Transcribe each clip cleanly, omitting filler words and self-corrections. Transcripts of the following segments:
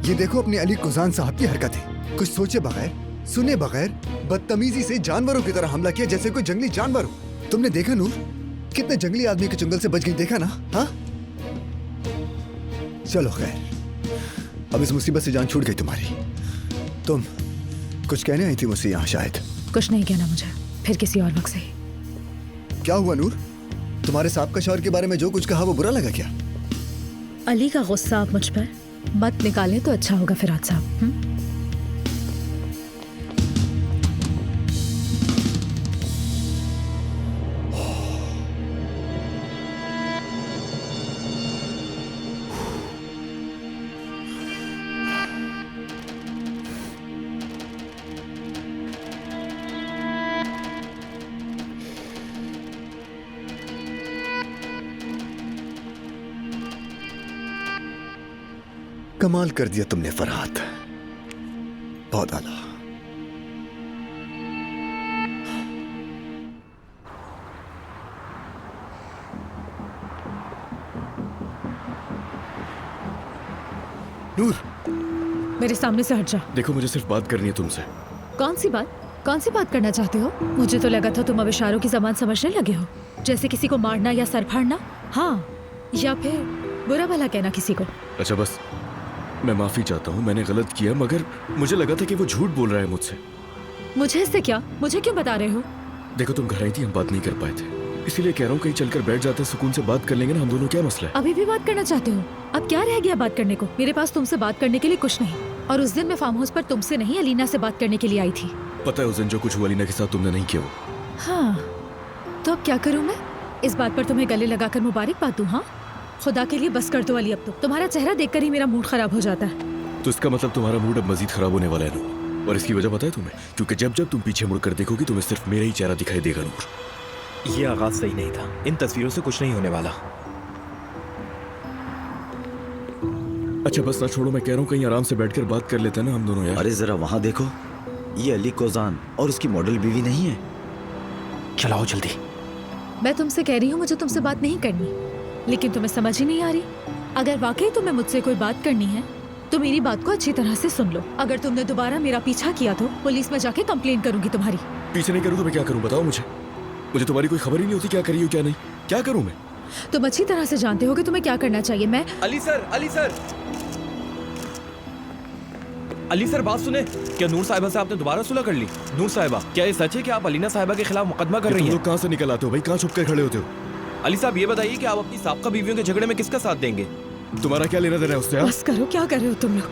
ये देखो अपने अली कुजान साहब की हरकतें। कुछ सोचे बगैर, सुने बगैर बदतमीजी से जानवरों की तरह हमला किया, जैसे कोई जंगली जानवर हो। तुमने देखा नूर, कितने जंगली आदमी के चंगल से बच गई, देखा ना? हाँ, चलो खैर, अब इस मुसीबत से जान छूट गई तुम्हारी। तुम कुछ कहने आई थी मुझसे यहाँ शायद? कुछ नहीं कहना मुझे, फिर किसी और वक्त से ही। क्या हुआ नूर? तुम्हारे साहब का शौहर के बारे में जो कुछ कहा वो बुरा लगा क्या? अली का गुस्सा आप मुझ पर मत निकालें तो अच्छा होगा फिराद साहब। कमाल कर दिया तुमने फरहाद, बहुत आला। नूर, मेरे सामने से हट जा। देखो मुझे सिर्फ बात करनी है तुमसे। कौन सी बात? कौन सी बात करना चाहते हो? मुझे तो लगा था तुम अब इशारों की ज़बान समझने लगे हो, जैसे किसी को मारना या सर फाड़ना, हाँ, या फिर बुरा भला कहना किसी को। अच्छा बस, मैं माफी चाहता हूँ, मैंने गलत किया, मगर मुझे लगा था कि वो झूठ बोल रहा है मुझसे। मुझे इससे क्या? मुझे क्यों बता रहे हो? देखो तुम घर आई थी, हम बात नहीं कर पाए थे, इसीलिए कह रहा हूँ कहीं चलकर बैठ जाते, सुकून से बात कर लेंगे ना हम दोनों। क्या मसला है? अभी भी बात करना चाहते हो? अब क्या रह गया बात करने को? मेरे पास तुमसे बात करने के लिए कुछ नहीं, और उस दिन मैं फार्म हाउस पर तुमसे नहीं अलीना से बात करने के लिए आई थी। पता है उस दिन जो कुछ हुआ अलीना के साथ तुमने नहीं किया वो। हाँ, तो अब क्या करूँ मैं? इस बात पर तुम्हें गले लगाकर मुबारकबाद दूँ? हाँ, खुदा के लिए बस कर दो अली, अब तो तुम्हारा चेहरा देखकर ही मेरा मूड खराब हो जाता है। तो इसका मतलब तुम्हारा मूड अब मजीद खराब होने वाला है नूर, और इसकी वजह पता है तुम्हें? क्योंकि जब जब तुम पीछे मुड़कर देखोगी तुम्हें सिर्फ मेरा ही चेहरा दिखाई देगा नूर। ये आगाज सही नहीं था, इन तस्वीरों से कुछ नहीं होने वाला। अच्छा बस ना छोड़ो, मैं कह रहा हूँ कहीं आराम से बैठकर बात कर लेते हैं ना हम दोनों यार। अरे जरा वहां देखो, ये अली कोजान और उसकी मॉडल बीवी नहीं है? चलाओ जल्दी। मैं तुमसे कह रही हूँ मुझे तुमसे बात नहीं करनी, लेकिन तुम्हें समझ ही नहीं आ रही। अगर वाकई तुम्हें मुझसे कोई बात करनी है तो मेरी बात को अच्छी तरह से सुन लो। अगर तुमने दोबारा मेरा पीछा किया तो पुलिस में जाके कंप्लेन करूंगी तुम्हारी। पीछे नहीं करूँ तो मैं क्या करूँ बताओ मुझे? मुझे तुम्हारी कोई खबर ही नहीं होती क्या करी हो क्या नहीं। क्या करूँ मैं? तुम अच्छी तरह से जानते हो कि तुम्हें क्या करना चाहिए। मैं Ali sir, Ali sir, Ali sir बात सुने। क्या नूर साहिबा से आपने दोबारा सुलह कर ली? नूर साहिबा, क्या ये सच है कि आप अलीना साहिबा के खिलाफ मुकदमा कर रही हैं? लोग कहाँ से निकल आते हो भाई? कहाँ छुप कर खड़े होते हो? अली साहब ये बताइए कि आप अपनी साबका बीवियों के झगड़े में किसका साथ देंगे? तुम्हारा क्या लेना देना है उससे? बस करो, क्या कर रहे हो तुम लोग?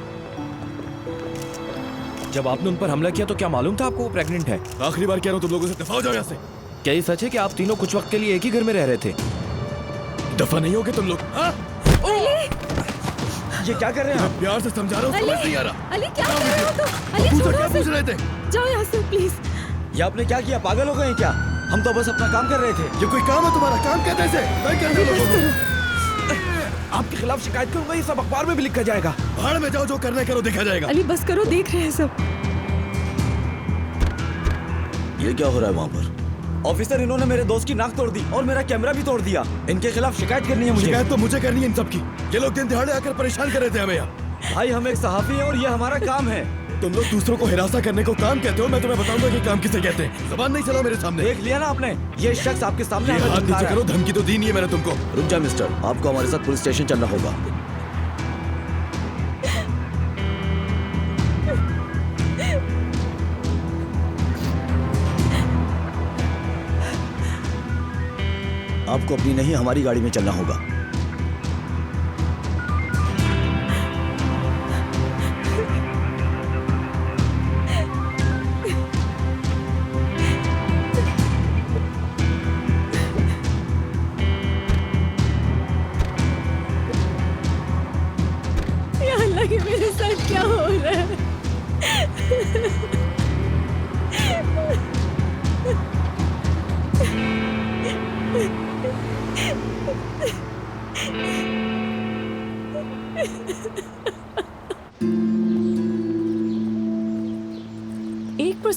जब आपने उन पर हमला किया तो क्या मालूम था आपको वो प्रेग्नेंट है? आखिरी बार कह रहा हूँ तुम लोगों से दफा हो जाओ यहाँ से। क्या ये सच है कि आप तीनों कुछ वक्त के लिए एक ही घर में रह रहे थे? दफा नहीं होगे तुम लोग? ये क्या कर रहे हैं आप? प्यार से समझा रहा हूँ, समझ नहीं आ रहा। अली क्या कर रहे हो तुम? अली छोड़ो क्या उसे। पूछ रहे थे? जाओ यहाँ से प्लीज। ये आपने क्या किया? पागल हो गए हैं क्या? हम तो बस अपना काम कर रहे थे। ये कोई काम है तुम्हारा? काम कहते हैं इसे? मैं कहता हूँ लोगों को। आपके खिलाफ शिकायत करूंगा, ये सब अखबार में भी लिखा जाएगा। भाड़ में जाओ, जो करना करो, देखा जाएगा। अली बस करो, देख रहे हैं सब। ये क्या हो रहा है वहाँ पर? ऑफिसर, इन्होंने मेरे दोस्त की नाक तोड़ दी और मेरा कैमरा भी तोड़ दिया। इनके खिलाफ शिकायत करनी है मुझे। शिकायत तो मुझे करनी है इन सब की। ये लोग दिन दिहाड़े आकर परेशान कर रहे थे हमें यहाँ। भाई हम एक सहाफी हैं और ये हमारा काम है। तुम लोग दूसरों को हिरासा करने को काम कहते हो, मैं तुम्हें बताऊंगा कि काम किसे कहते हैं। ज़बान नहीं चलाओ मेरे सामने। देख लिया ना आपने, ये शख्स आपके सामने ये हमें हाथ धमका नीचे रहा है। करो, धमकी तो दी नहीं है मैंने तुमको। रुक जा मिस्टर, आपको हमारे साथ पुलिस स्टेशन चलना होगा। आपको अपनी नहीं हमारी गाड़ी में चलना होगा। या अल्लाह की मेरे साथ क्या हो रहा है?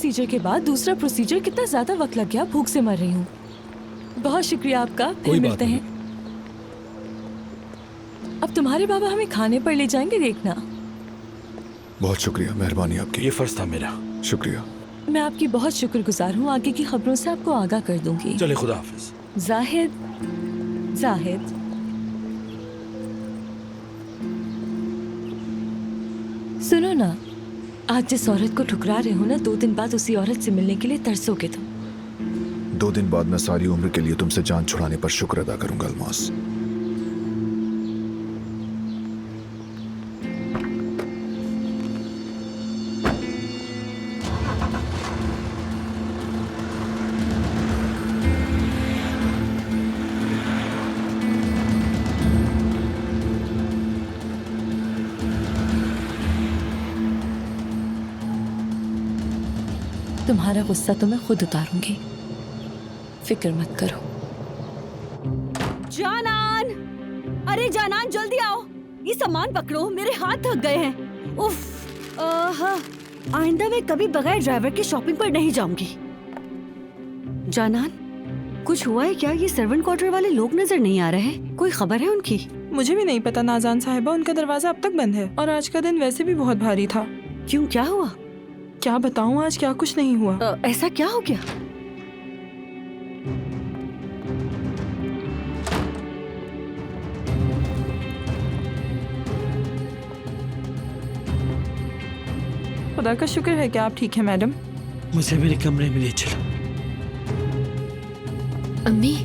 प्रोसीजर के बाद दूसरा प्रोसीजर, कितना ज्यादा वक्त लग गया, भूख से मर रही हूँ। बहुत शुक्रिया आपका, फिर मिलते हैं। अब तुम्हारे बाबा हमें खाने पर ले जाएंगे, देखना। बहुत शुक्रिया, मेहरबानी आपकी। ये फर्ज था मेरा। शुक्रिया। मैं आपकी बहुत शुक्रगुजार हूँ। आगे की खबरों से आपको आगाह कर दूंगी। चले, खुदा हाफिज। जाहिद, सुनो ना, आज जिस औरत को ठुकरा रहे हो ना, 2 दिन बाद उसी औरत से मिलने के लिए तरसोगे तुम। 2 दिन बाद मैं सारी उम्र के लिए तुमसे जान छुड़ाने पर शुक्र अदा करूंगा अल्मास। तुम्हारा गुस्सा तो मैं खुद उतारूंगी, फिक्र मत करो। जानान, अरे जानान जल्दी आओ, ये सामान पकड़ो, मेरे हाथ थक गए हैं। उफ, आइंदा मैं कभी बगैर ड्राइवर के शॉपिंग पर नहीं जाऊंगी। जानान, कुछ हुआ है क्या? ये सर्वेंट क्वार्टर वाले लोग नजर नहीं आ रहे हैं, कोई खबर है उनकी? मुझे भी नहीं पता नाजान साहिबा, उनका दरवाजा अब तक बंद है और आज का दिन वैसे भी बहुत भारी था। क्यों, क्या हुआ? क्या बताऊं, आज क्या कुछ नहीं हुआ। ऐसा क्या हो गया? खुदा का शुक्र है कि आप ठीक हैं मैडम। मुझे मेरे कमरे में ले चलो। अम्मी,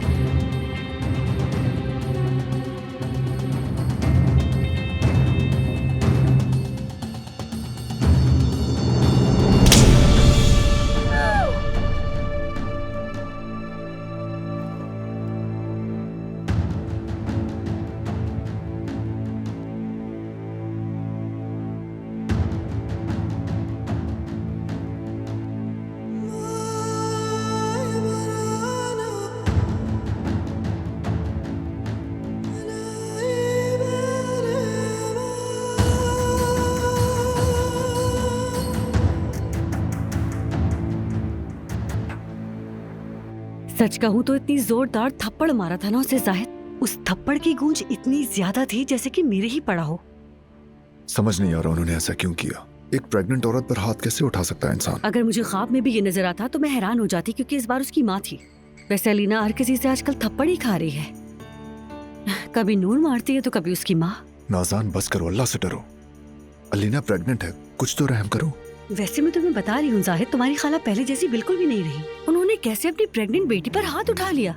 सच कहूँ तो इतनी जोरदार थप्पड़ मारा था ना उसे जाहिद, उस थप्पड़ की गूंज इतनी ज्यादा थी जैसे कि मेरे ही पड़ा हो। समझ नहीं आ रहा उन्होंने ऐसा क्यों किया। एक प्रेग्नेंट औरत पर हाथ कैसे उठा सकता है इंसान? अगर मुझे ख्वाब में भी ये नजर आता तो मैं हैरान हो जाती, क्योंकि इस बार उसकी माँ थी। वैसे अलीना हर किसी से आजकल थप्पड़ ही खा रही है, कभी नूर मारती है तो कभी उसकी माँ। नाज़ान बस करो, अल्लाह से डरो। अलीना प्रेग्नेंट है, कुछ तो रहम करो। वैसे मैं तुम्हें बता रही हूँ जाहिद, तुम्हारी खाला पहले जैसी बिल्कुल भी नहीं रही। उन्होंने कैसे अपनी प्रेग्नेंट बेटी पर हाथ उठा लिया।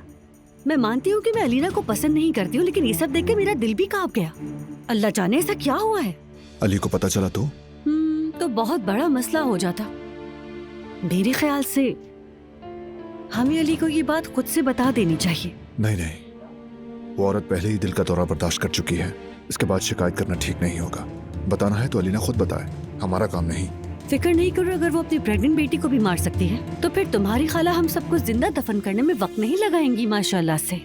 मैं मानती हूँ कि मैं अलीना को पसंद नहीं करती हूँ, लेकिन ये सब देख के मेरा दिल भी कांप गया। अल्लाह जाने ऐसा क्या हुआ है। अली को पता चला तो बहुत बड़ा मसला हो जाता। मेरे ख्याल से हमें अली को ये बात खुद से बता देनी चाहिए। नहीं, वो औरत पहले ही दिल का दौरा बर्दाश्त कर चुकी है। इसके बाद शिकायत करना ठीक नहीं होगा। बताना है तो अलीना खुद बताए, हमारा काम नहीं। फिक्र नहीं करो, अगर वो अपनी प्रेग्नेंट बेटी को भी मार सकती है तो फिर तुम्हारी खाला हम सबको जिंदा दफन करने में वक्त नहीं लगाएंगी माशाल्लाह से।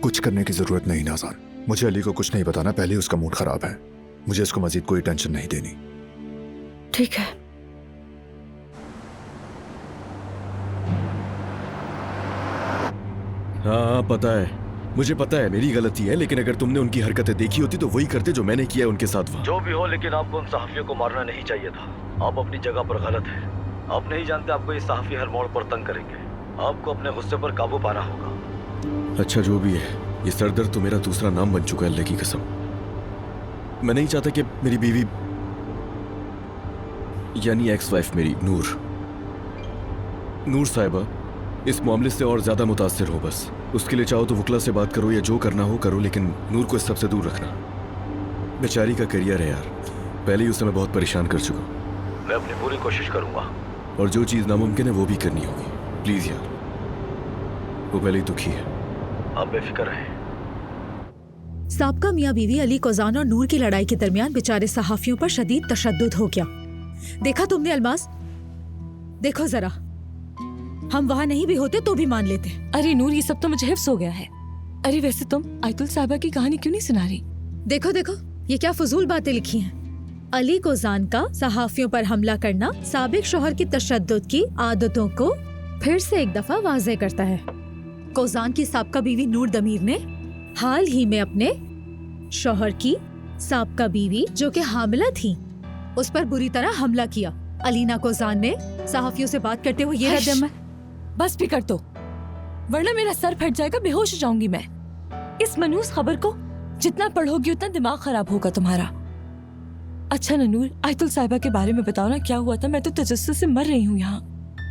कुछ करने की जरूरत नहीं नाज़ान, मुझे अली को कुछ नहीं बताना। पहले उसका मूड खराब है, मुझे इसको मजीद कोई टेंशन नहीं देनी। ठीक है। हाँ पता है, मुझे पता है मेरी गलती है, लेकिन अगर तुमने उनकी हरकतें देखी होती तो वही करते जो मैंने किया उनके साथ वहाँ। जो भी हो, लेकिन आपको उन सहाफियों को मारना नहीं चाहिए था। आप अपनी जगह पर गलत हैं। आप नहीं जानते आपको ये सहाफी हर मोड़ पर तंग करेंगे। आपको अपने गुस्से पर काबू पाना होगा। अच्छा जो भी है, ये सरदर्द तो मेरा दूसरा नाम बन चुका है, अल्लाह की कसम। मैं नहीं चाहता कि मेरी बीवी यानी एक्स वाइफ मेरी नूर साहिबा इस मामले से और ज्यादा मुतासिर हो। बस उसके लिए चाहो तो वकला से बात करो या जो करना हो करो, लेकिन नूर को इस सब से दूर रखना। बेचारी का करियर है यार, पहले ही उसे मैं बहुत परेशान कर चुका हूँ। मैं अपनी पूरी कोशिश करूंगा, और जो चीज नामुमकिन है वो भी करनी होगी। प्लीज यार, वो पहले ही दुखी है। आप बेफिक्र रहें। साबका मियाँ बीवी अली कोजान और नूर की लड़ाई के दरमियान बेचारे सहाफियों पर शदीद तशद्दुद हो गया। देखा तुमने अल्मास? देखो जरा, हम वहाँ नहीं भी होते तो भी मान लेते। अरे नूर, ये सब तो मुझे हिफ्स हो गया है। अरे वैसे तुम आयतुल साहिबा की कहानी क्यों नहीं सुना रही? देखो देखो, ये क्या फजूल बातें लिखी हैं। अली कोजान का सहाफियों पर हमला करना साबिक शौहर की तशद्दुद की आदतों को फिर से एक दफा वाज़े करता है। कोजान की साबका बीवी नूर दमीर ने हाल ही में अपने शौहर की साबका बीवी जो कि हामिला थी उस पर बुरी तरह हमला किया। अलीना कोजान ने सहाफियों से बात करते हुए ये रद्द बस भी कर दो, वरना मेरा सर फट जाएगा, बेहोश हो जाऊंगी मैं। इस मनहूस खबर को जितना पढ़ोगी उतना दिमाग खराब होगा तुम्हारा। अच्छा नूर, आयतुल साहिबा के बारे में बताओ ना, क्या हुआ था? मैं तो तजस्सुस से मर रही हूँ यहाँ।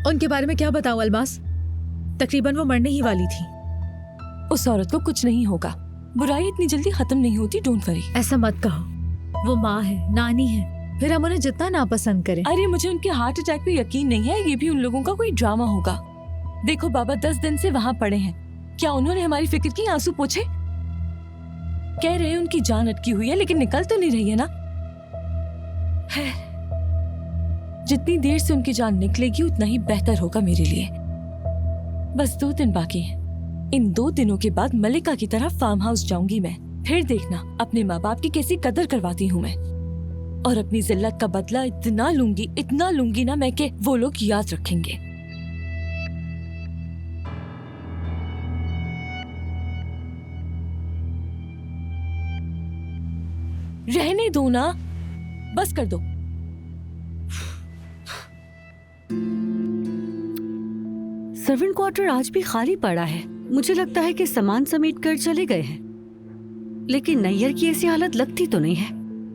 उनके बारे में क्या बताऊं अलमास, तकरीबन वो मरने ही वाली थी। उस औरत को कुछ नहीं होगा, बुराई इतनी जल्दी खत्म नहीं होती, डोंट वरी। ऐसा मत कहो, वो माँ है, नानी है, फिर हम उन्हें जितना नापसंद करें। अरे मुझे उनके हार्ट अटैक पे यकीन नहीं है, ये भी उन लोगों का कोई ड्रामा होगा। देखो बाबा 10 दिन से वहाँ पड़े हैं, क्या उन्होंने हमारी फिक्र की, आंसू पोछे? कह रहे हैं उनकी जान अटकी हुई है, लेकिन निकल तो नहीं रही है ना। है जितनी देर से उनकी जान निकलेगी उतना ही बेहतर होगा मेरे लिए। बस 2 दिन बाकी हैं। इन 2 दिनों के बाद मलिका की तरह फार्म हाउस जाऊंगी मैं। फिर देखना अपने माँ बाप की कैसी कदर करवाती हूँ मैं, और अपनी जिल्लत का बदला इतना लूंगी ना मैं कि वो लोग याद रखेंगे। रहने दो ना, बस कर दो। सर्वेंट क्वार्टर आज भी खाली पड़ा है। मुझे लगता है कि सामान समेट कर चले गए हैं, लेकिन नैयर की ऐसी हालत लगती तो नहीं है।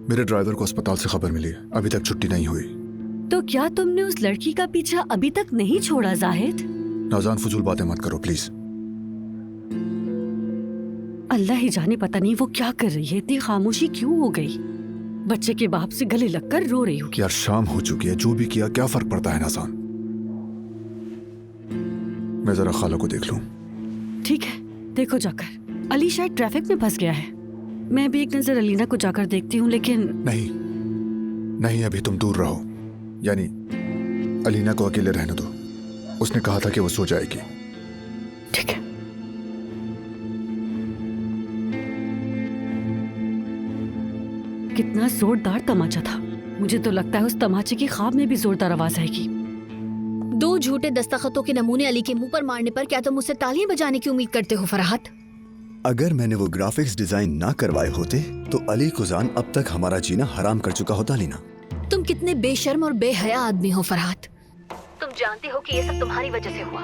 मेरे ड्राइवर को अस्पताल से खबर मिली है, अभी तक छुट्टी नहीं हुई। तो क्या तुमने उस लड़की का पीछा अभी तक नहीं छोड़ा जाहिद? नाज़ान फजूल बातें मत करो प्लीज। अल्लाह ही जाने, पता नहीं वो क्या कर रही है, इतनी खामोशी क्यों हो गई? बच्चे के बाप से गले लगकर रो रही हूँ। यार शाम हो चुकी है, जो भी किया क्या फर्क पड़ता है नाज़ान। मैं जरा खाला को देख लूं। ठीक है, देखो जाकर। अली शायद ट्रैफिक में फंस गया है। मैं भी एक नजर अलीना को जाकर देखती हूँ, लेकिन नहीं अभी तुम दूर रहो, यानी अलीना को अकेले रहने दो। उसने कहा था कि वो सो जाएगी। ठीक है। कितना जोरदार तमाचा था। मुझे तो लगता है उस तमाचे की ख्वाब में भी जोरदार आवाज आएगी। 2 झूठे दस्तखतों के नमूने अली के मुंह पर मारने पर क्या तुम मुझसे तालियां बजाने की उम्मीद करते हो फरहात? अगर मैंने वो ग्राफिक्स डिजाइन ना करवाए होते तो अली कुजान अब तक हमारा जीना हराम कर चुका होता। लीना, तुम कितने बेशर्म और बेहया आदमी हो फरहात। तुम जानते हो कि ये सब तुम्हारी वजह से हुआ।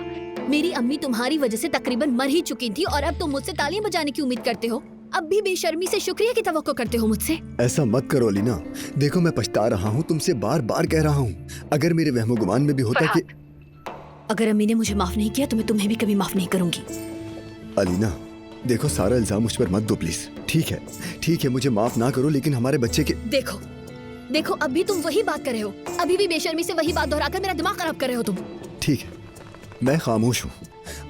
मेरी अम्मी तुम्हारी वजह से तकरीबन मर ही चुकी थी, और अब तुम मुझसे तालियां बजाने की उम्मीद करते हो। अब भी बेशर्मी से शुक्रिया की तवक्को करते हो मुझसे। ऐसा मत करो लीना, देखो मैं पछता रहा हूँ, तुमसे बार बार कह रहा हूँ। अगर मेरे वहमो गुमान में भी होता कि अगर अम्मी ने मुझे माफ नहीं किया तो मैं तुम्हें भी कभी माफ नहीं करूंगी। अलीना देखो, सारा इल्जाम मुझ पर मत दो प्लीज। ठीक है मुझे माफ ना करो, लेकिन हमारे बच्चे के देखो अब भी तुम वही बात कर रहे हो। अभी भी बेशर्मी से वही बात दोहराकर मेरा दिमाग खराब कर रहे हो तुम। ठीक है, मैं खामोश हूँ।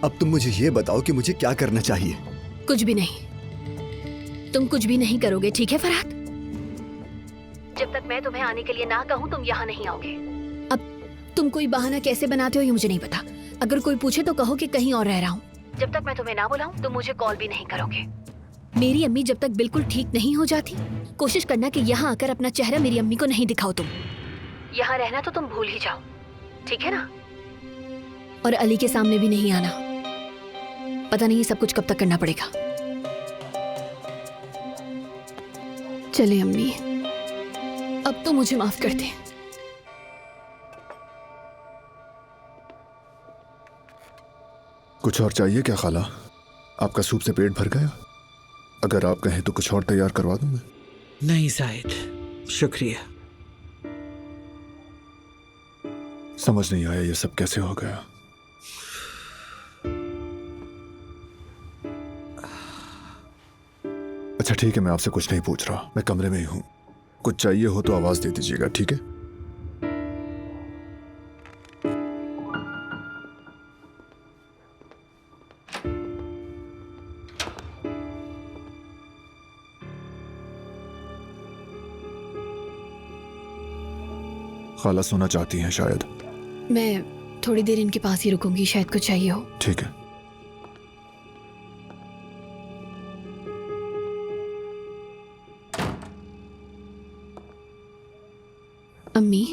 अब तुम मुझे ये बताओ कि मुझे क्या करना चाहिए। कुछ भी नहीं, तुम कुछ भी नहीं करोगे, ठीक है फरहात? जब तक मैं तुम्हें आने के लिए ना कहूँ तुम यहाँ नहीं आओगे। अब तुम कोई बहाना कैसे बनाते हो ये मुझे नहीं पता। अगर कोई पूछे तो कहो कि कहीं और रह रहा हूँ। जब तक मैं तुम्हें ना बुलाऊं तुम मुझे कॉल भी नहीं करोगे। मेरी अम्मी जब तक बिल्कुल ठीक नहीं हो जाती, कोशिश करना कि यहाँ आकर अपना चेहरा मेरी अम्मी को नहीं दिखाओ तुम। यहाँ रहना तो तुम भूल ही जाओ, ठीक है ना? और अली के सामने भी नहीं आना। पता नहीं ये सब कुछ कब तक करना पड़ेगा। चले अम्मी, अब तो मुझे माफ कर दे। कुछ और चाहिए क्या खाला? आपका सूप से पेट भर गया? अगर आप कहें तो कुछ और तैयार करवा दूं मैं। नहीं जाहिद, शुक्रिया। समझ नहीं आया ये सब कैसे हो गया। अच्छा ठीक है, मैं आपसे कुछ नहीं पूछ रहा, मैं कमरे में ही हूं। कुछ चाहिए हो तो आवाज दे दीजिएगा, ठीक है? खाला सोना चाहती हैं शायद। मैं थोड़ी देर इनके पास ही रुकूंगी, शायद कुछ चाहिए हो। ठीक है। अम्मी,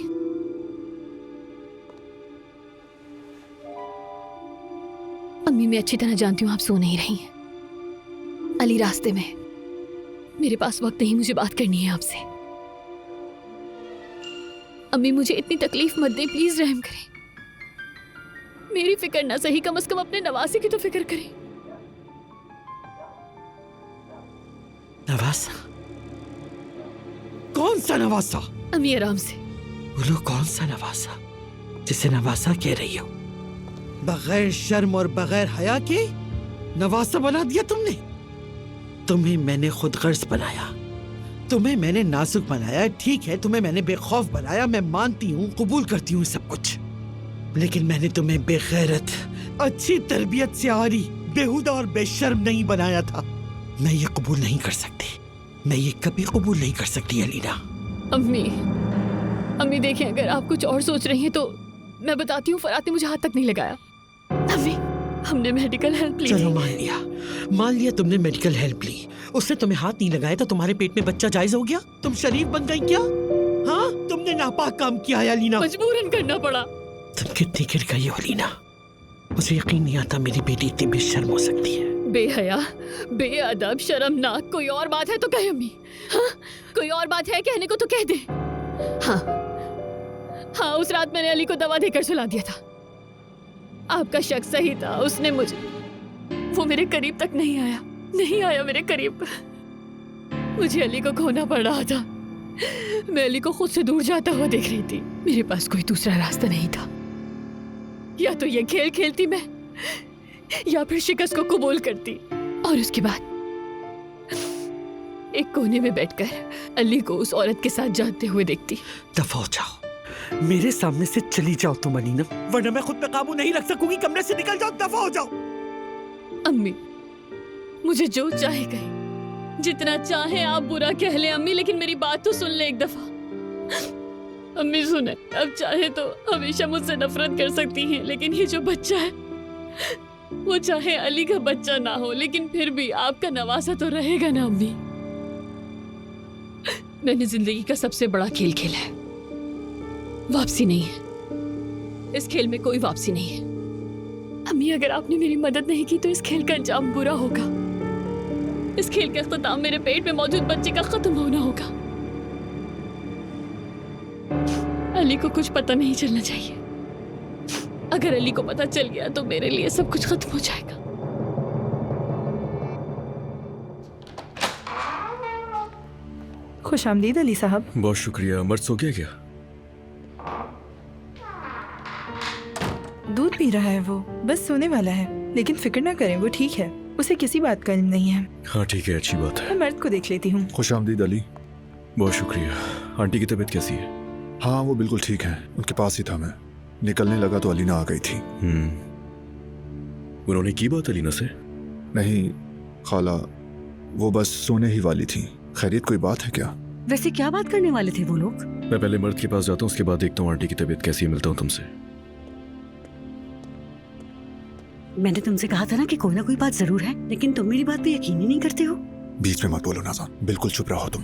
अम्मी मैं अच्छी तरह जानती हूँ आप सो नहीं रही हैं। अली रास्ते में, मेरे पास वक्त नहीं, मुझे बात करनी है आपसे। अम्मी मुझे इतनी तकलीफ मत दें, प्लीज रहम करें। मेरी फिक्र ना सही, कम से कम अपने नवासे की तो फिक्र करें। नवासा? कौन सा नवासा? अम्मी आराम से बोलो, कौन सा नवासा जिसे नवासा कह रही हो? बगैर शर्म और बगैर हया के नवासा बना दिया तुमने। तुम्हें मैंने खुद गर्ज बनाया, तुम्हें मैंने नाजुक बनाया, ठीक है, तुम्हें मैंने बेखौफ बनाया, मैं मानती हूँ, कबूल करती हूँ सब कुछ, लेकिन मैंने तुम्हें बेगैरत, अच्छी तरबियत से आरी, बेहुदा और बेशर्म नहीं बनाया था। मैं ये कबूल नहीं कर सकती, मैं ये कभी कबूल नहीं कर सकती अलीना। अम्मी देखें, अगर आप कुछ और सोच रही हैं तो मैं बताती हूँ, फरात ने मुझे हाथ तक नहीं लगाया। अम्मी, हमने मेडिकल हेल्प ली। चलो मान लिया तुमने मेडिकल हेल्प ली, उसने तुम्हें हाथ नहीं लगाया तो तुम्हारे पेट में बच्चा जायज हो गया? तुम शरीफ बन गई क्या? हाँ, तुमने नापाक काम किया है अलीना। मजबूरन करना पड़ा। तुम कितनी गिर गई हो अलीना, मुझे यकीन नहीं आता मेरी बेटी इतनी बेशर्म हो सकती है। बेहया, बेअदब, शर्मनाक, कोई और बात है तो कहे अम्मी। हाँ, कोई और बात है कहने को तो कह दे। हाँ, उस रात मैंने अली को दवा देकर सुला दिया था। आपका शक सही था, उसने मुझे, वो मेरे करीब तक नहीं आया मेरे करीब। मुझे अली को खोना पड़ रहा था, मैं अली को खुद से दूर जाता हुआ देख रही थी। मेरे पास कोई दूसरा रास्ता नहीं था, या तो ये खेल खेलती मैं, या फिर शिकस्त को कबूल करती और उसके बाद एक कोने में बैठकर अली को उस औरत के साथ जाते हुए देखती। दफा हो जाओ, मेरे सामने से चली जाओ तुम अलीना, वरना मैं खुद पे काबू नहीं रख सकूंगी। कमरे से निकल जाओ, दफा हो जाओ। अम्मी, मुझे जो चाहे कहे, जितना चाहे आप बुरा कह लें अम्मी, लेकिन मेरी बात तो सुन ले एक दफा। अम्मी सुने, अब चाहे तो हमेशा मुझसे नफरत कर सकती हैं, लेकिन ये जो बच्चा है, वो चाहे अली का बच्चा ना हो, लेकिन फिर भी आपका नवासा तो रहेगा ना अम्मी। मैंने जिंदगी का सबसे बड़ा खेल खेला है, वापसी नहीं है। इस खेल में कोई वापसी नहीं है। अम्मी, अगर आपने मेरी मदद नहीं की तो इस खेल का अंजाम बुरा होगा। इस खेल का इख्तिताम मेरे पेट में मौजूद बच्चे का खत्म होना होगा। अली को कुछ पता नहीं चलना चाहिए। अगर अली को पता चल गया तो मेरे लिए सब कुछ खत्म हो जाएगा। खुशामदीद अली साहब। बहुत शुक्रिया। मर्द सो गया क्या? दूध पी रहा है वो, बस सोने वाला है, लेकिन फिक्र ना करें, वो ठीक है, उसे किसी बात का इल्म नहीं है। हाँ ठीक है, अच्छी बात है। मैं मर्द को देख लेती हूँ। खुशामदीद अली। बहुत शुक्रिया। आंटी की तबीयत कैसी है? हाँ, वो बिल्कुल ठीक है, उनके पास ही था मैं। निकलने लगा तो अलीना आ गई थी। उन्होंने की बात अलीना से? नहीं खाला, वो बस सोने ही वाली थी। खैरियत कोई बात है क्या? वैसे क्या बात करने वाले थे वो लोग? मैं पहले मर्द के पास जाता हूँ, उसके बाद देखता हूँ आंटी की तबीयत कैसी है, मिलता हूँ तुमसे। मैंने तुमसे कहा था ना कि कोई ना कोई बात जरूर है, लेकिन तुम मेरी बात पे यकीन ही नहीं करते हो। बीच में मत बोलो नाज़ान, बिल्कुल चुप रहो तुम।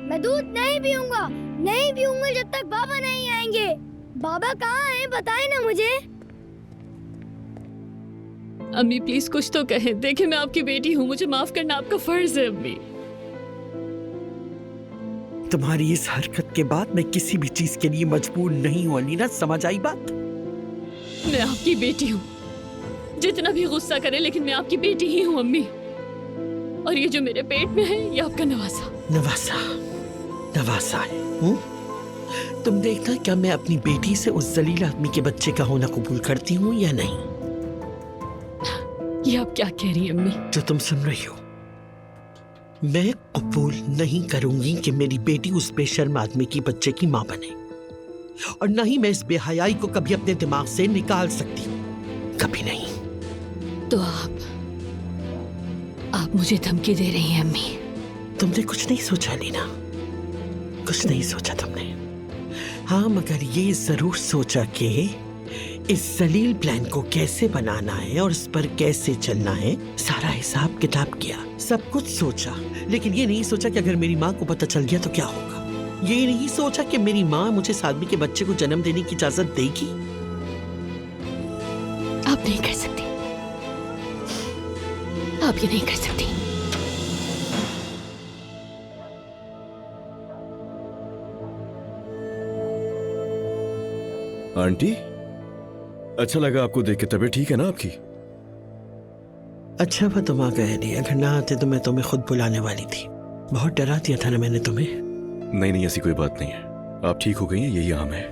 मैं दूध नहीं पीऊंगा जब तक बाबा नहीं आएंगे। बाबा कहाँ हैं, बताए ना मुझे। अम्मी प्लीज कुछ तो कहें। देखिए, मैं आपकी बेटी हूँ, मुझे माफ करना आपका फर्ज है। अम्मी, तुम्हारी इस हरकत के बाद मैं किसी भी चीज के लिए मजबूर नहीं हूँ अलीना, समझ आई बात? मैं आपकी बेटी हूँ, जितना भी गुस्सा करे, लेकिन मैं आपकी बेटी ही हूँ अम्मी। और ये जो मेरे पेट में है, ये आपका नवासा है। तुम देखना, क्या मैं अपनी बेटी से उस जलील आदमी के बच्चे का होना कबूल करती हूँ या नहीं? ये आप क्या कह रही हैं अम्मी? जो तुम सुन रही हो, मैं कबूल नहीं करूंगी कि मेरी बेटी उस बेशर्म आदमी की बच्चे की मां बने, और न ही मैं इस बेहयाई को कभी अपने दिमाग से निकाल सकती हूँ, कभी नहीं। तो आप मुझे धमकी दे रही हैं अम्मी? तुमने कुछ नहीं सोचा लीना, कुछ नहीं सोचा तुमने। हाँ, मगर ये जरूर सोचा कि इस जलील प्लान को कैसे बनाना है और इस पर कैसे चलना है, सारा हिसाब किताब किया, सब कुछ सोचा, लेकिन ये नहीं सोचा कि अगर मेरी माँ को पता चल गया तो क्या होगा। ये नहीं सोचा कि मेरी माँ मुझे इस आदमी के बच्चे को जन्म देने की इजाजत देगी। आप नहीं कर सकती, आप ये नहीं कर सकती। आंटी, अच्छा लगा आपको देख के। तबीयत ठीक है ना आपकी? अच्छा हुआ तुम आ गए नहीं, अगर ना आते तो मैं तुम्हें खुद बुलाने वाली थी। बहुत डरा दिया था ना मैंने तुम्हें। नहीं नहीं, ऐसी कोई बात नहीं है, आप ठीक हो गई हैं, यही आम है।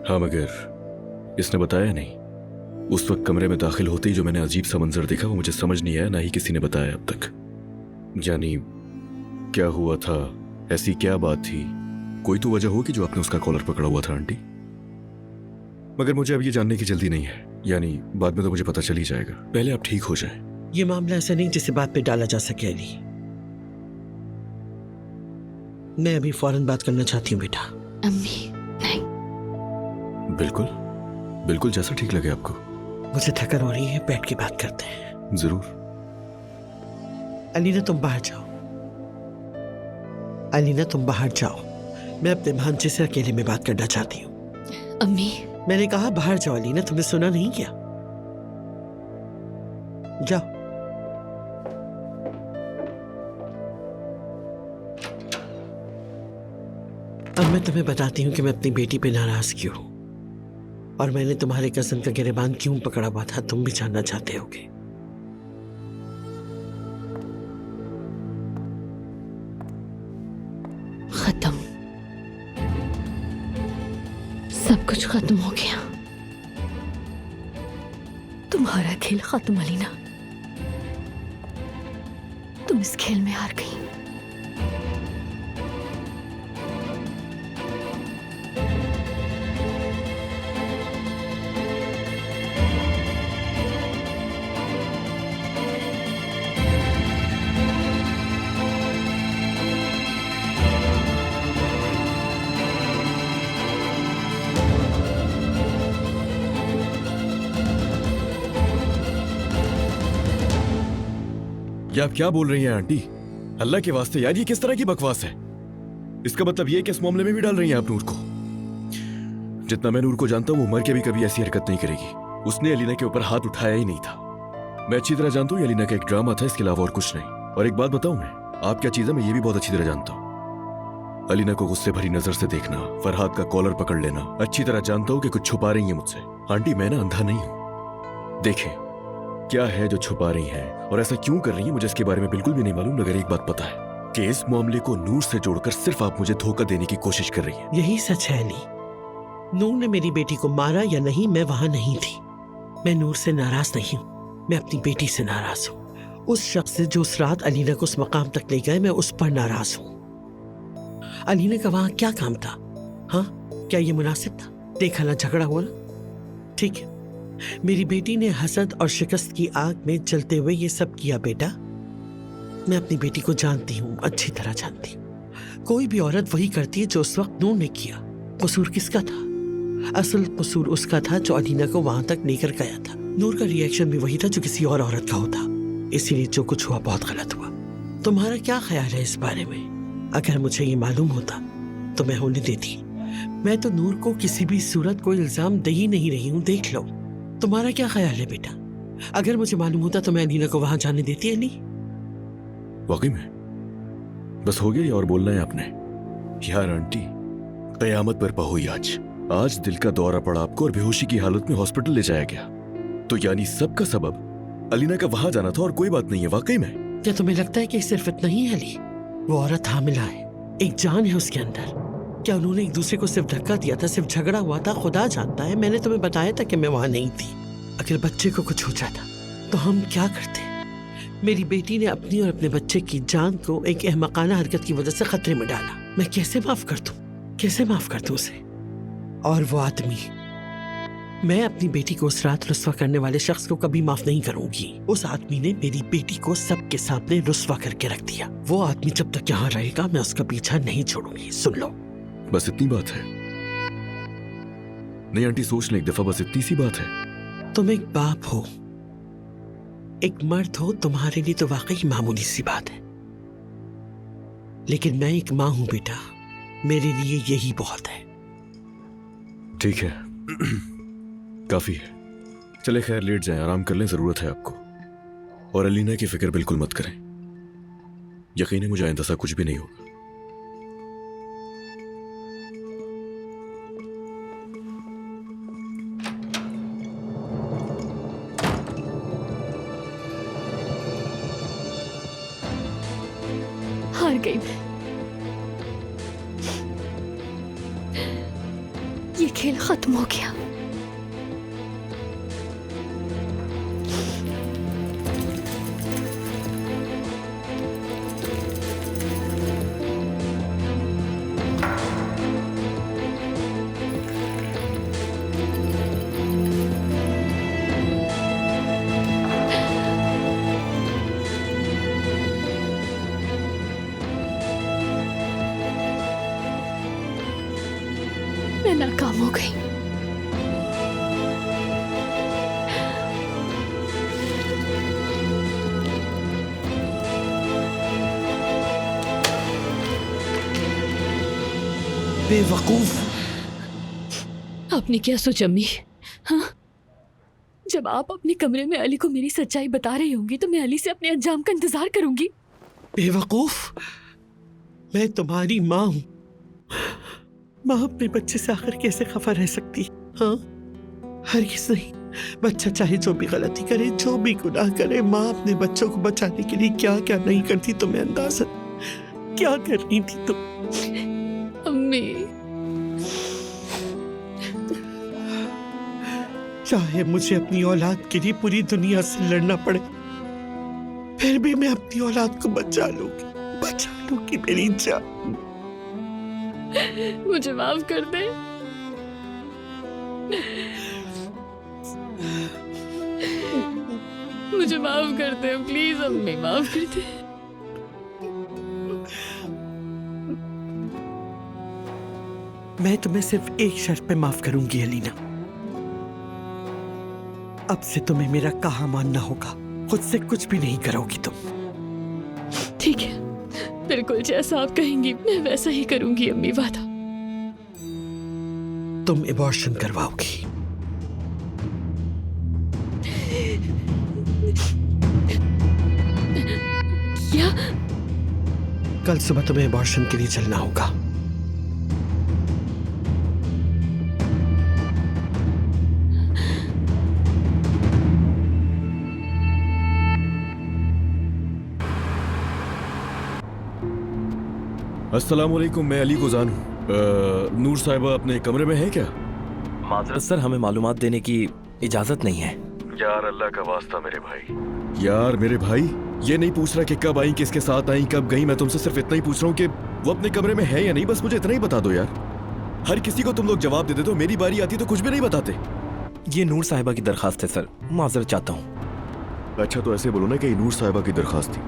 हाँ, मगर इसने बताया नहीं। उस वक्त कमरे में दाखिल होते ही जो मैंने अजीब सा मंजर देखा वो मुझे समझ नहीं आया, ना ही किसी ने बताया अब तक। यानी क्या हुआ था, ऐसी क्या बात थी? कोई तो वजह होगी जो आपने उसका कॉलर पकड़ा हुआ था आंटी। मगर मुझे अब ये जानने की जल्दी नहीं है, यानी बाद में तो मुझे पता चल ही जाएगा। पहले आप ठीक हो जाए। ये मामला ऐसा नहीं जिसे बात पे डाला जा सके अली। मैं अभी फौरन बात करना चाहती हूँ बेटा। अम्मी नहीं। बिल्कुल बिल्कुल, जैसा ठीक लगे आपको। मुझे थकन हो रही है, बैठ के बात करते हैं। जरूर। अलीना तुम बाहर जाओ। अलीना तुम बाहर जाओ, मैं अपने भांजे से अकेले में बात करना चाहती हूँ। अम्मी, मैंने कहा बाहर जाओ अलीना, तुमने सुना नहीं क्या? जाओ। अब मैं तुम्हें बताती हूँ कि मैं अपनी बेटी पे नाराज क्यों हूँ और मैंने तुम्हारे कज़न का गिरबान क्यों पकड़ा हुआ था, तुम भी जानना चाहते होगे। खत्म, सब कुछ खत्म हो गया। तुम्हारा खेल खत्म अलीना, तुम इस खेल में हार गई। ये आप क्या बोल रही हैं आंटी? अल्लाह के वास्ते यार, ये किस तरह की बकवास है? इसका मतलब ये कि इस मामले में भी डाल रही हैं आप नूर को? जितना मैं नूर को जानता हूँ वो मर के भी कभी ऐसी हरकत नहीं करेगी। उसने अलीना के ऊपर हाथ उठाया ही नहीं था। मैं अच्छी तरह जानता हूँ अलीना का एक ड्रामा था, इसके अलावा और कुछ नहीं। और एक बात बताऊं, मैं आप क्या चीज है मैं ये भी बहुत अच्छी तरह जानता हूँ। अलीना को गुस्से भरी नजर से देखना, फरहाद का कॉलर पकड़ लेना, अच्छी तरह जानता हूँ कि कुछ छुपा रही है मुझसे। आंटी, मैं ना अंधा नहीं हूँ। देखें क्या है जो छुपा रही हैं और ऐसा क्यों कर रही हैं मुझे इसके बारे में बिल्कुल भी नहीं मालूम, मगर एक बात पता है कि इस मामले को नूर से जोड़कर सिर्फ आप मुझे धोखा देने की कोशिश कर रही हैं। यही सच है अली। नूर ने मेरी बेटी को मारा या नहीं, मैं वहां नहीं थी। मैं नूर से नाराज नहीं हूँ, मैं अपनी बेटी से नाराज हूँ। उस शख्स से जो उस रात अलीना को उस मकाम तक ले गए, मैं उस पर नाराज हूँ। अलीना का वहां क्या काम था? हाँ, क्या ये मुनासिब था? देखा ना झगड़ा हुआ ना। ठीक है, मेरी बेटी ने हसद और शिकस्त की आग में जलते हुए ये सब किया। बेटा, मैं अपनी बेटी को जानती हूँ, अच्छी तरह जानती हूँ। कोई भी औरत वही करती है जो उस वक्त नूर ने किया। कसूर किसका था? असल कसूर उसका था जो अलीना को वहां तक लेकर गया था। नूर का रिएक्शन भी वही था जो किसी और औरत का होता। इसीलिए जो कुछ हुआ बहुत गलत हुआ। तुम्हारा क्या ख्याल है इस बारे में? अगर मुझे ये मालूम होता तो मैं होने देती। मैं तो नूर को किसी भी सूरत कोई इल्जाम दे ही नहीं रही हूँ, देख लो। तुम्हारा क्या ख्याल है बेटा? अगर मुझे मालूम होता तो मैं अलीना को वहां जाने देती अली? वाकई में बस हो गया, और बोलना है आपने? यार आंटी, कयामत बरपा हुई आज दिल का दौरा पड़ा आपको और बेहोशी की हालत में हॉस्पिटल ले जाया गया। तो यानी सबका सबब अलीना का वहां जाना था और कोई बात नहीं है वाकई में? क्या तुम्हें लगता है कि सिर्फ इतना ही है अली? वो औरत हामिला है, एक जान है उसके अंदर। क्या उन्होंने एक दूसरे को सिर्फ धक्का दिया था, सिर्फ झगड़ा हुआ था? खुदा जानता है, मैंने तुम्हें बताया था कि मैं वहां नहीं थी। अगर बच्चे को कुछ हो जाता तो हम क्या करते? मेरी बेटी ने अपनी और अपने बच्चे की जान को एक अहमकाना हरकत की वजह से खतरे में डाला। मैं कैसे माफ कर दूं? कैसे माफ कर दूं उसे? और वो आदमी, मैं अपनी बेटी को उस रात रुस्वा करने वाले शख्स को कभी माफ नहीं करूंगी। उस आदमी ने मेरी बेटी को सबके सामने रुस्वा करके रख दिया। वो आदमी जब तक यहाँ रहेगा मैं उसका पीछा नहीं छोड़ूंगी। सुन लो, बस इतनी बात है? नहीं आंटी, सोच लें एक दफा, बस इतनी सी बात है। तुम एक बाप हो, एक मर्द हो, तुम्हारे लिए तो वाकई मामूली सी बात है, लेकिन मैं एक माँ हूं बेटा, मेरे लिए यही बहुत है। ठीक है काफी है। चले खैर लेट जाएं, आराम कर लें, जरूरत है आपको। और अलीना की फिक्र बिल्कुल मत करें, यकीन है मुझे आइंदा ऐसा कुछ भी नहीं होगा। हार गई मैं। ये खेल खत्म हो गया। मैं नाकाम हो गई। बेवकूफ। आपने क्या सोचा अम्मी? हाँ, जब आप अपने कमरे में अली को मेरी सच्चाई बता रही होंगी तो मैं अली से अपने अंजाम का इंतजार करूंगी। बेवकूफ, मैं तुम्हारी माँ हूं। माँ अपने बच्चे से आखिर कैसे खफा रह सकती? हाँ, हरगिज़ नहीं। बच्चा चाहे जो भी गलती करे, जो भी गुनाह करे, माँ अपने बच्चों को बचाने के लिए क्या क्या नहीं करती, तुम्हें अंदाजा क्या कर रही थी तुम? अम्मी, चाहे मुझे अपनी औलाद के लिए पूरी दुनिया से लड़ना पड़े, फिर भी मैं अपनी औलाद को बचा लूंगी मेरी जान। मुझे माफ कर दे। मुझे माफ कर दे प्लीज अम्मी, माफ कर दे। मैं तुम्हें सिर्फ एक शर्त पे माफ करूंगी अलीना। अब से तुम्हें मेरा कहा मानना होगा, खुद से कुछ भी नहीं करोगी तुम। ठीक है, बिल्कुल जैसा आप कहेंगी मैं वैसा ही करूंगी अम्मी, वादा। तुम एबॉर्शन करवाओगी। क्या? कल सुबह तुम्हें एबॉर्शन के लिए चलना होगा। अस्सलामुअलैकुम, मैं अली गुजान हूँ। नूर साहिबा अपने कमरे में है क्या? माजरत सर, हमें मालूमात देने की इजाजत नहीं है। यार अल्लाह का वास्ता मेरे भाई। यार मेरे भाई, ये नहीं पूछ रहा कि कब आई, किसके साथ आई, कब गई। मैं तुमसे सिर्फ इतना ही पूछ रहा हूँ कि वो अपने कमरे में है या नहीं। बस मुझे इतना ही बता दो यार। हर किसी को तुम लोग जवाब दे देते हो, मेरी बारी आती तो कुछ भी नहीं बताते। ये नूर साहिबा की दरखास्त है सर, माजरत चाहता हूँ। अच्छा तो ऐसे बोलो ना कि नूर साहिबा की दरखास्त थी।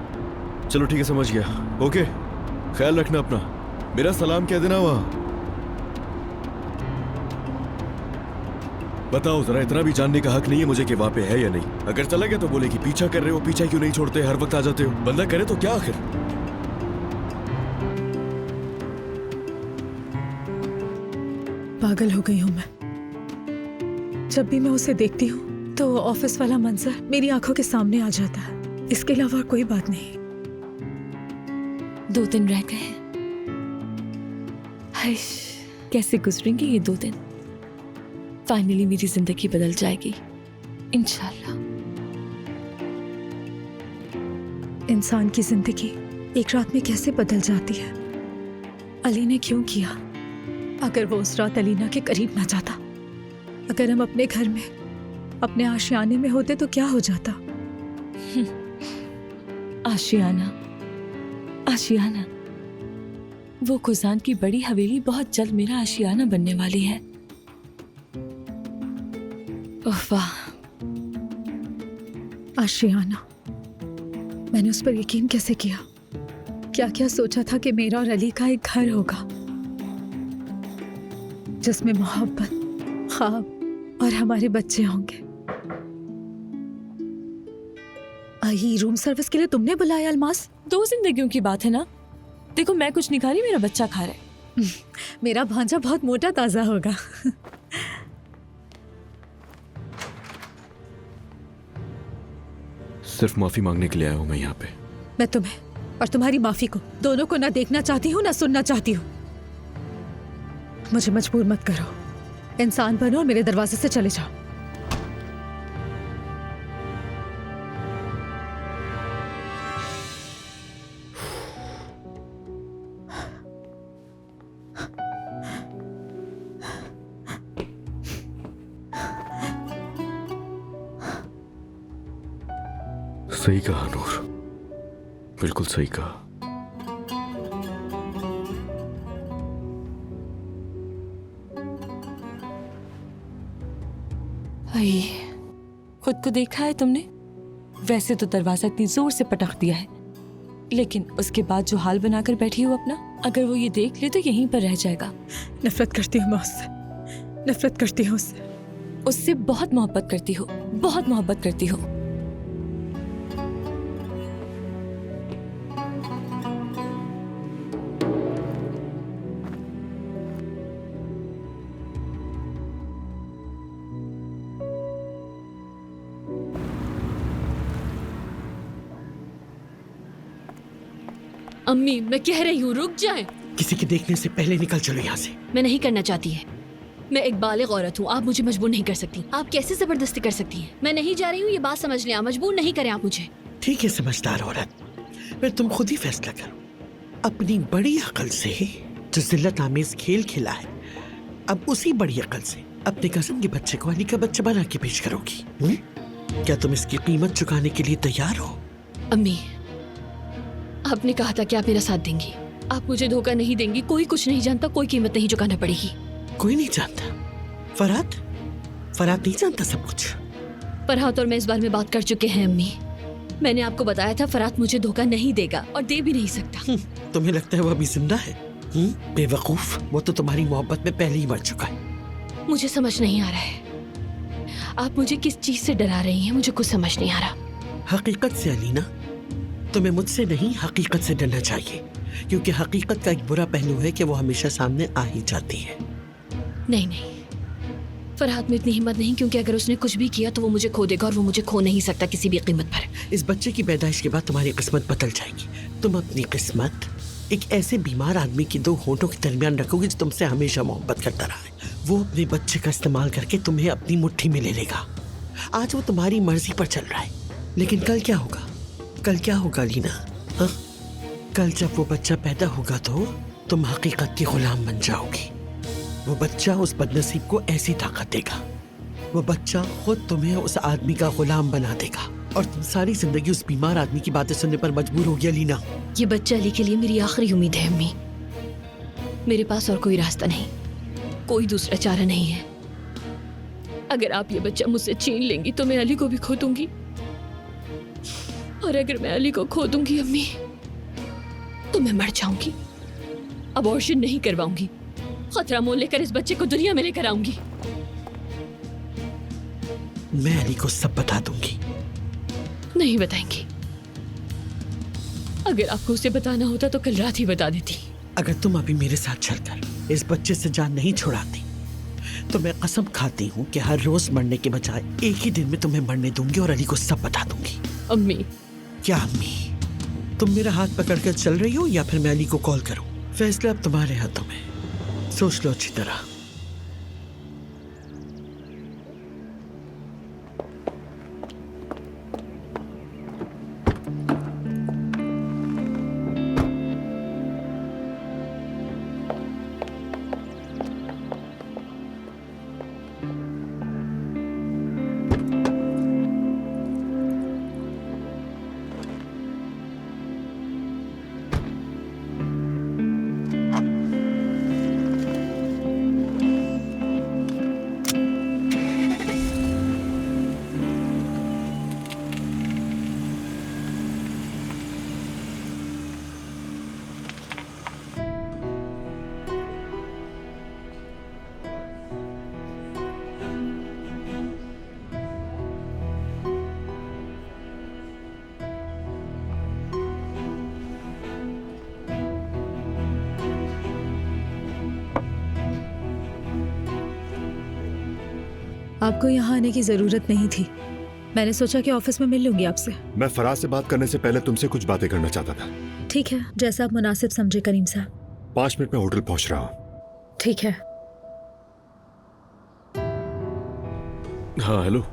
चलो ठीक है, समझ गया। ओके, ख्याल रखना अपना, मेरा सलाम कह देना वहां। बताओ जरा, इतना भी जानने का हक नहीं है मुझे कि वहां पे है या नहीं? अगर चला गया तो बोले कि पीछा कर रहे हो, पीछा क्यों नहीं छोड़ते, हर वक्त आ जाते हो। बंदा करे तो क्या आखिर? पागल हो गई हूं मैं। जब भी मैं उसे देखती हूँ तो ऑफिस वाला मंजर मेरी आंखों के सामने आ जाता है। इसके अलावा कोई बात नहीं। 2 दिन रह गए। हाय, कैसे गुजरेंगे ये 2 दिन? फाइनली मेरी जिंदगी बदल जाएगी इंशाल्लाह। इंसान की जिंदगी एक रात में कैसे बदल जाती है? अली ने क्यों किया? अगर वो उस रात अलीना के करीब ना जाता, अगर हम अपने घर में अपने आशियाने में होते तो क्या हो जाता? आशियाना, आशियाना, वो कुजान की बड़ी हवेली बहुत जल्द मेरा आशियाना बनने वाली है। ओह वाह, आशियाना। मैंने उस पर यकीन कैसे किया? क्या क्या सोचा था कि मेरा और अली का एक घर होगा जिसमें मोहब्बत, ख्वाब और हमारे बच्चे होंगे। ये रूम सर्विस के लिए तुमने बुलाया अलमास? 2 जिंदगियों की बात है ना। देखो मैं कुछ नहीं खा रही, मेरा बच्चा खा रहा है। मेरा भांजा बहुत मोटा ताजा होगा। सिर्फ माफी मांगने के लिए आया हूं मैं यहाँ पे। मैं तुम्हें और तुम्हारी माफी को दोनों को ना देखना चाहती हूँ ना सुनना चाहती हूँ। मुझे मजबूर मत करो। इंसान बनो और मेरे दरवाजे से चले जाओ। सही कहा नूर, बिल्कुल सही कहा। आई, खुद को देखा है तुमने? वैसे तो दरवाजा इतनी जोर से पटक दिया है, लेकिन उसके बाद जो हाल बनाकर बैठी हो अपना, अगर वो ये देख ले तो यहीं पर रह जाएगा। नफरत करती हूँ मैं उससे, नफरत करती हूँ उससे। उससे बहुत मोहब्बत करती हो, बहुत मोहब्बत करती हो। अम्मी मैं कह रही हूँ रुक जाएं। किसी के देखने से पहले निकल चलो यहाँ से। मैं नहीं करना चाहती है। मैं एक बालिग औरत हूँ, आप मुझे मजबूर नहीं कर सकती। आप कैसे जबरदस्ती कर सकती हैं? मैं नहीं जा रही हूँ, ये बात समझ लें। मजबूर नहीं करें आप मुझे। ठीक है समझदार औरत, फिर तुम खुद ही फैसला करो। अपनी बड़ी अकल से जो जिल्लत आमेज खेल खेला है, अब उसी बड़ी अकल से अपने कज़न के बच्चे को अली का बच्चा बना के पेश करोगी। क्या तुम इसकी कीमत चुकाने के लिए तैयार हो? अम्मी आपने कहा था कि आप मेरा साथ देंगी, आप मुझे धोखा नहीं देंगी। कोई कुछ नहीं जानता, कोई कीमत नहीं चुकाना पड़ेगी। कोई नहीं जानता? फरहाद नहीं जानता सब कुछ? फरहाद और मैं इस बारे में बात कर चुके हैं अम्मी। मैंने आपको बताया था फरहाद मुझे धोखा नहीं देगा और दे भी नहीं सकता। तुम्हें लगता है वो अभी जिंदा है? बेवकूफ, वो तो तुम्हारी मोहब्बत में पहले ही मर चुका है। मुझे समझ नहीं आ रहा है आप मुझे किस चीज से डरा रही हैं, मुझे कुछ समझ नहीं आ रहा। हकीकत से अलीना, तुम्हें मुझसे नहीं हकीकत से डरना चाहिए, क्योंकि हकीकत का एक बुरा पहलू है कि वो हमेशा सामने आ ही जाती है। नहीं नहीं, फरहाद में इतनी हिम्मत नहीं, क्योंकि अगर उसने कुछ भी किया तो वो मुझे खो देगा और वो मुझे खो नहीं सकता किसी भी कीमत पर। इस बच्चे की पैदाइश के बाद तुम्हारी किस्मत बदल जाएगी। तुम अपनी किस्मत एक ऐसे बीमार आदमी की 2 होंठों के दरमियान रखोगे जो तुमसे हमेशा मोहब्बत करता रहा है। वो अपने बच्चे का इस्तेमाल करके तुम्हें अपनी मुट्ठी में ले लेगा। आज वो तुम्हारी मर्जी पर चल रहा है, लेकिन कल क्या होगा? कल क्या होगा लीना? हाँ? कल जब वो बच्चा पैदा होगा तो तुम हकीकत की गुलाम बन जाओगी। वो बच्चा उस बदनसीब को ऐसी ताकत देगा, वो बच्चा खुद तुम्हें उस आदमी का गुलाम बना देगा और तुम सारी जिंदगी उस बीमार आदमी की बातें सुनने पर मजबूर हो गया लीना। ये बच्चा अली के लिए मेरी आखिरी उम्मीद है अम्मी। मेरे पास और कोई रास्ता नहीं, कोई दूसरा चारा नहीं है। अगर आप ये बच्चा मुझसे छीन लेंगी तो मैं अली को भी खो दूंगी, और अगर मैं अली को खो दूंगी अम्मी तो मैं मर जाऊंगी। अबॉर्शन नहीं करवाऊंगी, खतरा मोल लेकर इस बच्चे को दुनिया में लेकर आऊंगी। मैं अली को सब बता दूंगी। नहीं बताएंगी। अगर आपको उसे बताना होता तो कल रात ही बता देती। अगर तुम अभी मेरे साथ चलकर इस बच्चे से जान नहीं छुड़ाती तो मैं कसम खाती हूँ कि हर रोज मरने के बजाय एक ही दिन में तुम्हें मरने दूंगी और अली को सब बता दूंगी। अम्मी। क्या अम्मी? तुम मेरा हाथ पकड़कर चल रही हो या फिर मैं अली को कॉल करूं? फैसला अब तुम्हारे हाथों में, सोच लो अच्छी तरह। आपको यहाँ आने की जरूरत नहीं थी। मैंने सोचा कि ऑफिस में मिल लूंगी आपसे। मैं फराज से बात करने से पहले तुमसे कुछ बातें करना चाहता था। ठीक है, जैसा आप मुनासिब समझे करीम साहब। 5 मिनट में होटल पहुंच रहा हूँ। ठीक है। हाँ हेलो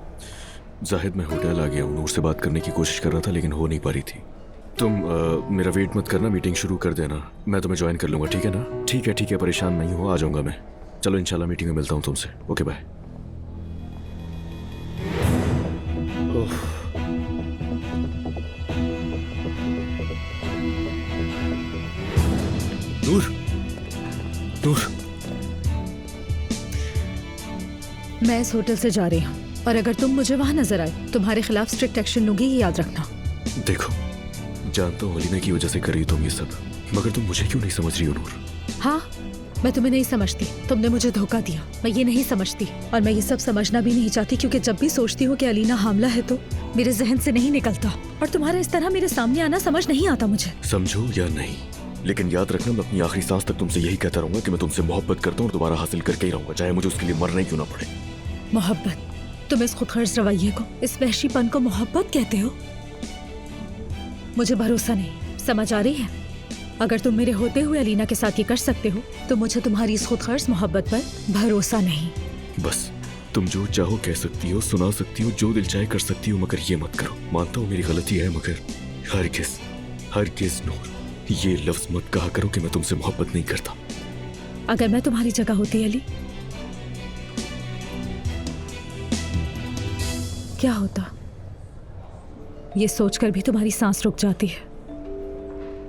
जाहिद, मैं होटल आ गया हूँ। नूर से बात करने की कोशिश कर रहा था लेकिन हो नहीं पा रही थी। तुम मेरा वेट मत करना, मीटिंग शुरू कर देना, मैं तुम्हें ज्वाइन कर लूंगा। ठीक है ना? ठीक है, परेशान नहीं हो, आ जाऊंगा मैं। चलो इंशाल्लाह मीटिंग में मिलता हूँ तुमसे। Okay bye. नूर, नूर, मैं इस होटल से जा रही हूँ और अगर तुम मुझे वहाँ नजर आए तुम्हारे खिलाफ स्ट्रिक्ट एक्शन लूंगी, ये याद रखना। देखो जानता हूँ अलीना की वजह से कर रही तुम ये सब, मगर तुम मुझे क्यों नहीं समझ रही हो नूर? हाँ, मैं तुम्हें नहीं समझती। तुमने मुझे धोखा दिया, मैं ये नहीं समझती और मैं ये सब समझना भी नहीं चाहती, क्योंकि जब भी सोचती हूँ कि अलीना हामला है तो मेरे जहन से नहीं निकलता, और तुम्हारा इस तरह मेरे सामने आना समझ नहीं आता मुझे। समझो या नहीं, लेकिन याद रखना मैं अपनी आखिरी सांस तक तुमसे यही कहता रहूंगा कि मैं तुमसे मोहब्बत करता हूँ और दोबारा हासिल करके ही रहूंगा, चाहे मुझे उसके लिए मरना ही क्यों ना पड़े। मोहब्बत? तुम इस खुदगर्ज रवैये को, इस वहशीपन को मोहब्बत कहते हो? मुझे भरोसा नहीं, समझ आ रही है? अगर तुम मेरे होते हुए अलीना के साथ ये कर सकते हो तो मुझे तुम्हारी इस खुदगर्ज मोहब्बत पर भरोसा नहीं। बस तुम जो चाहो कह सकती हो, सुना सकती हो, जो दिल चाहे कर सकती हो, मगर ये मत करो। मानता हूँ मेरी गलती है, मगर हरगिज़ नूर ये लफ्ज मत कहा करो कि मैं तुमसे मोहब्बत नहीं करता। अगर मैं तुम्हारी जगह होती अली, क्या होता? ये सोचकर भी तुम्हारी सांस रुक जाती है।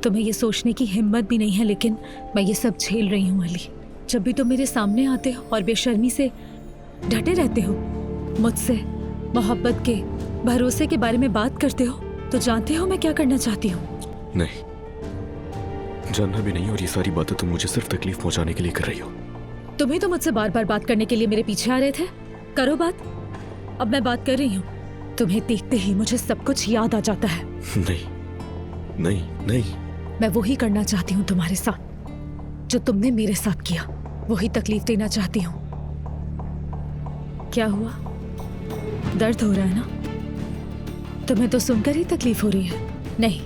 तुम्हें ये सोचने की हिम्मत भी नहीं है, लेकिन मैं ये सब झेल रही हूँ अली। जब भी तुम मेरे सामने आते हो और बेशर्मी से डटे रहते हो, मुझसे मोहब्बत के भरोसे के बारे में बात करते हो, तो जानते हो मैं क्या करना चाहती हूँ? नहीं, जानना भी नहीं, और ये सारी बातें तुम मुझे सिर्फ तकलीफ पहुंचाने के लिए कर रही हो। तुम्हें तो मुझसे बार बार बात करने के लिए मेरे पीछे आ रहे थे। करो बात। अब मैं बात कर रही हूँ। तुम्हें देखते ही मुझे सब कुछ याद आ जाता है। नहीं, मैं वही करना चाहती हूँ तुम्हारे साथ जो तुमने मेरे साथ किया, वही तकलीफ देना चाहती हूँ। क्या हुआ? दर्द हो रहा है ना? तुम्हें तो सुनकर ही तकलीफ हो रही है। नहीं,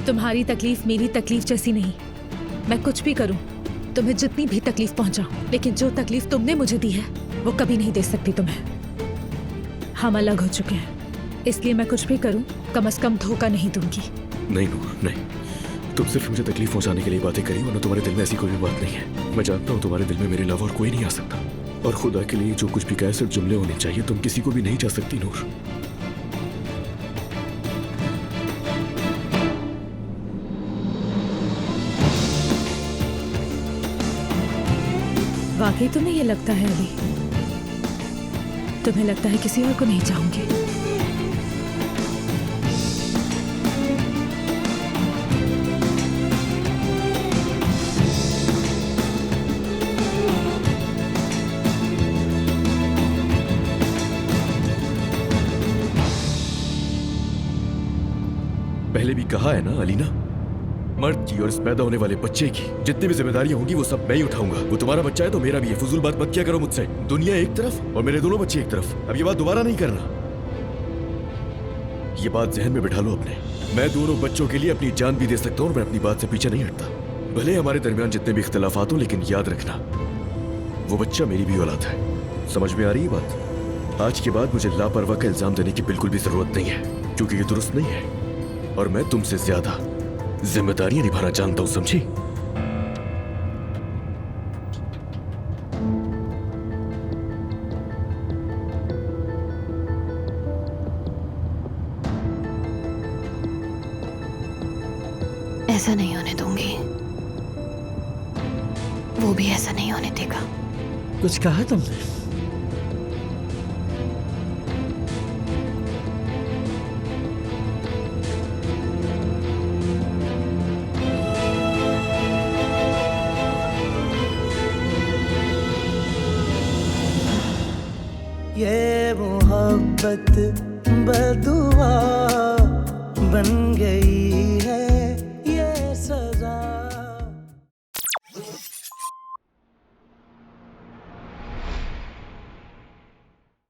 तुम्हारी तकलीफ मेरी तकलीफ जैसी नहीं। मैं कुछ भी करूं, तुम्हें जितनी भी तकलीफ पहुंचाऊं, लेकिन जो तकलीफ तुमने मुझे दी है वो कभी नहीं दे सकती तुम्हें। हम अलग हो चुके हैं, इसलिए मैं कुछ भी करूं कम से कम धोखा नहीं दूंगी। नहीं नूर, नहीं, तुम सिर्फ मुझे तकलीफ पहुंचाने के लिए बातें करी, वरना तुम्हारे दिल में ऐसी कोई भी बात नहीं है। मैं जानता हूँ तुम्हारे दिल में मेरे अलावा और कोई नहीं आ सकता, और खुदा के लिए जो कुछ भी कहे सिर्फ जुमले होने चाहिए। तुम किसी को भी नहीं जा सकती नूर। वाकई तुम्हें ये लगता है अली? तुम्हें लगता है किसी और को नहीं चाहूंगी? पहले भी कहा है ना अलीना, मर्द की और इस पैदा होने वाले बच्चे की जितनी भी जिम्मेदारियां होंगी वो सब मैं ही उठाऊंगा। वो तुम्हारा बच्चा है तो मेरा भी है। फजूल बात मत किया करो मुझसे। दुनिया एक तरफ और मेरे दोनों बच्चे एक तरफ। अब ये बात दोबारा नहीं करना। ये बात जहन में बिठा लो अपने। मैं दोनों बच्चों के लिए अपनी जान भी दे सकता हूँ और मैं अपनी बात से पीछे नहीं हटता। भले हमारे दरमियान जितने भी इख्तिलाफात हो, लेकिन याद रखना वो बच्चा मेरी भी औलाद है। समझ में आ रही है बात? आज के बाद मुझे लापरवाह का इल्जाम देने की बिल्कुल भी जरूरत नहीं है, क्योंकि ये दुरुस्त नहीं है और मैं तुमसे ज्यादा जिम्मेदारियां निभाना जानता हूं, समझी? ऐसा नहीं होने दूंगी, वो भी ऐसा नहीं होने देगा। कुछ कहा तुमने? ये मोहब्बत बदुआ बन गई है